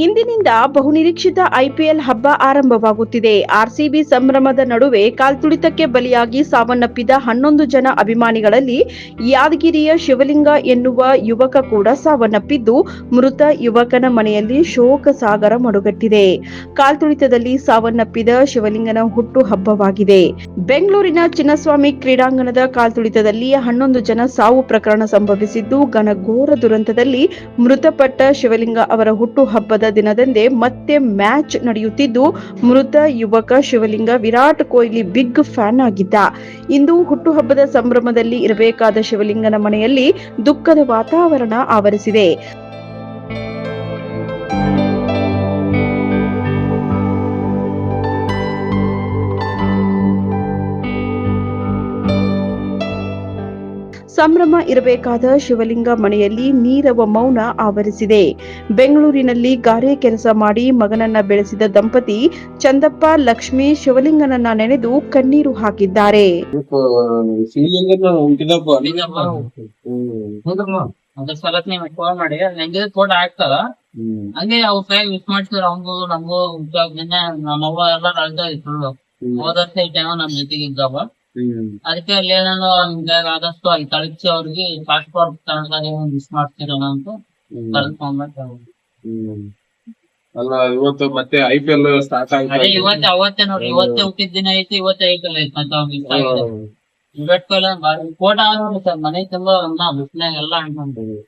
ಇಂದಿನಿಂದ ಬಹುನಿರೀಕ್ಷಿತ ಐಪಿಎಲ್ ಹಬ್ಬ ಆರಂಭವಾಗುತ್ತಿದೆ. ಆರ್ಸಿಬಿ ಸಂಭ್ರಮದ ನಡುವೆ ಕಾಲ್ತುಳಿತಕ್ಕೆ ಬಲಿಯಾಗಿ ಸಾವನ್ನಪ್ಪಿದ 11 ಜನ ಅಭಿಮಾನಿಗಳಲ್ಲಿ ಯಾದಗಿರಿಯ ಶಿವಲಿಂಗ ಎನ್ನುವ ಯುವಕ ಕೂಡ ಸಾವನ್ನಪ್ಪಿದ್ದು, ಮೃತ ಯುವಕನ ಮನೆಯಲ್ಲಿ ಶೋಕ ಸಾಗರ ಮಡುಗಟ್ಟಿದೆ. ಕಾಲ್ತುಳಿತದಲ್ಲಿ ಸಾವನ್ನಪ್ಪಿದ ಶಿವಲಿಂಗನ ಹುಟ್ಟು ಹಬ್ಬವಾಗಿದೆ. ಬೆಂಗಳೂರಿನ ಚಿನ್ನಸ್ವಾಮಿ ಕ್ರೀಡಾಂಗಣದ ಕಾಲ್ತುಳಿತದಲ್ಲಿ 11 ಜನ ಸಾವು ಪ್ರಕರಣ ಸಂಭವಿಸಿದ್ದು, ಘನಘೋರ ದುರಂತದಲ್ಲಿ ಮೃತಪಟ್ಟ ಶಿವಲಿಂಗ ಅವರ ಹುಟ್ಟು ಹಬ್ಬದ ದಿನದಂದೇ ಮತ್ತೆ ಮ್ಯಾಚ್ ನಡೆಯುತ್ತಿದ್ದು, ಮೃತ ಯುವಕ ಶಿವಲಿಂಗ ವಿರಾಟ್ ಕೊಹ್ಲಿ ಬಿಗ್ ಫ್ಯಾನ್ ಆಗಿದ್ದ. ಇಂದು ಹುಟ್ಟುಹಬ್ಬದ ಸಂಭ್ರಮದಲ್ಲಿ ಇರಬೇಕಾದ ಶಿವಲಿಂಗನ ಮನೆಯಲ್ಲಿ ದುಃಖದ ವಾತಾವರಣ ಆವರಿಸಿದೆ. ಸಂಭ್ರಮ ಇರಬೇಕಾದ ಶಿವಲಿಂಗ ಮನೆಯಲ್ಲಿ ನೀರವ ಮೌನ ಆವರಿಸಿದೆ. ಬೆಂಗಳೂರಿನಲ್ಲಿ ಗಾರೆ ಕೆಲಸ ಮಾಡಿ ಮಗನನ್ನ ಬೆಳೆಸಿದ ದಂಪತಿ ಚಂದಪ್ಪ ಲಕ್ಷ್ಮಿ ಶಿವಲಿಂಗನನ್ನ ನೆನೆದು ಕಣ್ಣೀರು ಹಾಕಿದ್ದಾರೆ. ಮಾಡಿ ಹಂಗೆ ಫೋಟೋ ಹಾಕ್ತಾರ, ಹಂಗೆ ಅವ್ರ ಕೈ ಯೂಸ್ ಮಾಡ್ತಾರ. ಅವಂಗು ನಮಗೂ ನಮ್ಮವ್ವ ಎಲ್ಲ ಅಳ್ತಾ ಇತ್ತು. ಹೋದ ವರ್ಷ ಈ ಟೈಮ್ ನಮ್ ಜೊತೆಗೆ ಇದ್ದಾವ. ಅದಕ್ಕೆ ಅಲ್ಲಿ ಏನೇನೋ ಆದಷ್ಟು ಅಲ್ಲಿ ಕಳಿಸಿ ಅವ್ರಿಗೆ ಪಾಸ್ಪೋರ್ಟ್ ತನಕ ಮಿಸ್ ಮಾಡ್ತಿರೋಣ ಅಂತ ಕಳ್ಸ್ಕೊಂಡ್ಬಿಟ್ಟು. ಅಲ್ಲ ಇವತ್ತು ಮತ್ತೆ ಐಪಿಎಲ್ ಸ್ಟಾರ್ಟ್ ಅದೇ ಅವತ್ತೇ ನೋಡಿ, ಇವತ್ತೇ ಹುಟ್ಟಿದ ದಿನ ಐತಿ, ಇವತ್ತೇ ಐಪಿಎಲ್ ಐತಿ. ಮತ್ತೆ ಅವ್ರು ಮಿಸ್ ಆಗಿದೆ. ವಿರಾಟ್ ಕೊಹ್ಲಿ ಫೋಟೋ ಸರ್ ಮನೆ ತುಂಬ ಬಿಸ್ನಾಗ ಎಲ್ಲ ಅನ್ಕೊಂತೀವಿ.